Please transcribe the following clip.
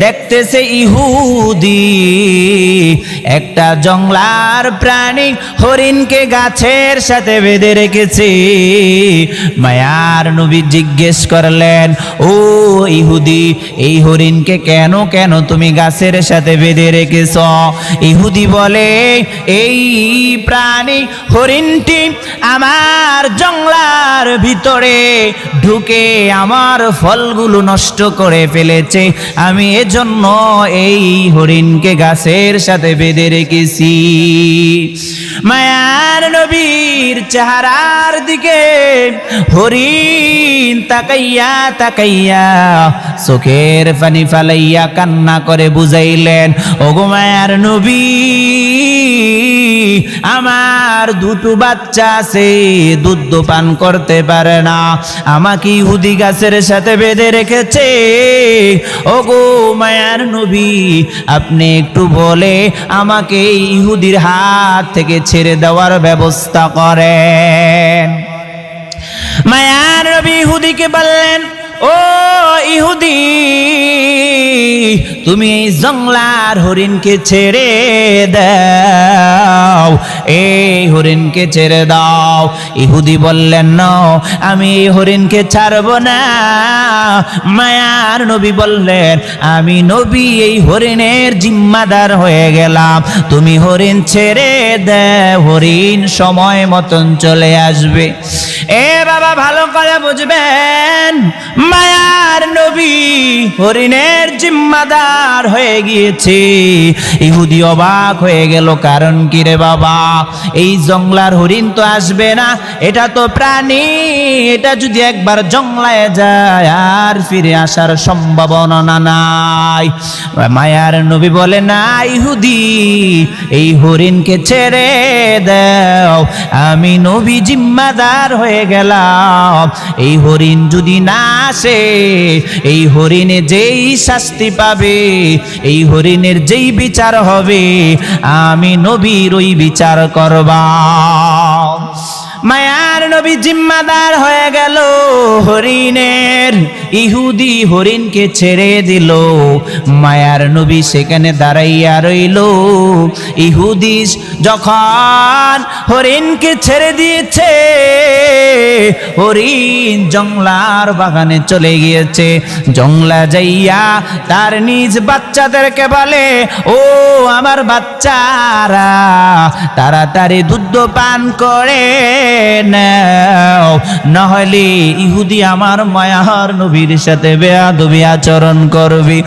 দেখতেছে ইহুদি একটা জংলার প্রাণী হরিণকে গাছের সাথে বেঁধে রেখেছে। মায়ার নবী জিজ্ঞেস করলেন, ও ইহুদি, এই হরিণকে কেন কেন তুমি গাছের সাথে বেঁধে রেখেছ? ইহুদি বলে, এই প্রাণী হরিণটি আমার জংলার ভিতরে ঢুকে আমার ফলগুলো নষ্ট করে ফেলেছে, আমি এজন্য এই হরিণকে গাছের সাথে বেঁধে রেখেছি। মায়ার নবীর চেহারার দিকে হরিণ তাকাইয়া তাকাইয়া চোখের পানি ফালাইয়া কান্না করে বুঝাইলেন, ওগো মায়ার নবী, আমার দুটো বাচ্চা আছে, দুধ পান করতে পারে না, আমাকে ইহুদি গাছের সাথে বেঁধে রেখেছে। ওগো মায়ার নবী, আপনি একটু বলে আমাকে ইহুদির হাত থেকে ছেড়ে দেওয়ার ব্যবস্থা করেন। মায়ার নবী ইহুদিকে বললেন, ও ইহুদি, তুমি এই জংলার হরিণকে ছেড়ে দাও, এই হরিণকে ছেড়ে দাও। ইহুদি বললেন, না, আমি এই হরিণকে ছাড়ব না। মায়ার নবী বললেন, আমি নবী এই হরিণের জিম্মাদার হয়ে গেলাম, তুমি হরিণ ছেড়ে দাও, হরিণ সময় মতন চলে আসবে। এ বাবা, ভালো করে বুঝবেন, মায়ার নবী হরিণের জিম্মাদার হয়ে গিয়েছে। ইহুদি অবাক হয়ে গেল, কারণ কি রে বাবা, এই জংলার হরিণ তো আসবে না, এটা তো প্রাণী, এটা যদি একবার জংলায় যায় আর ফিরে আসার সম্ভাবনা নাই। মায়ার নবী বলে, না ইহুদি, এই হরিণকে ছেড়ে দাও, আমি নবী জিম্মাদার হয়ে গেলাম। এই হরিণ যদি না আসে, এই হরিণে যেই শাস্তি পাবে, এই হরিণের যেই বিচার হবে, আমি নবীর ওই বিচার করবা। মায়ার নবী জিম্মাদার হয়ে গেল হরিণের। ইহুদি হরিণকে ছেড়ে দিল, মায়ার নবী সেখানে দাঁড়াইয়া রইল। ইহুদি যখন হরিণকে ছেড়ে দিয়েছে, হরিণ জংলার বাগানে চলে গিয়েছে। জংলা যাইয়া তার নিজ বাচ্চাদেরকে বলে, ও আমার বাচ্চারা, তাড়াতাড়ি দুধ পান করে নাও, নহলে ইহুদি আমার মায়ার নবীর সাথে বেয়াদবি আচরণ করবে।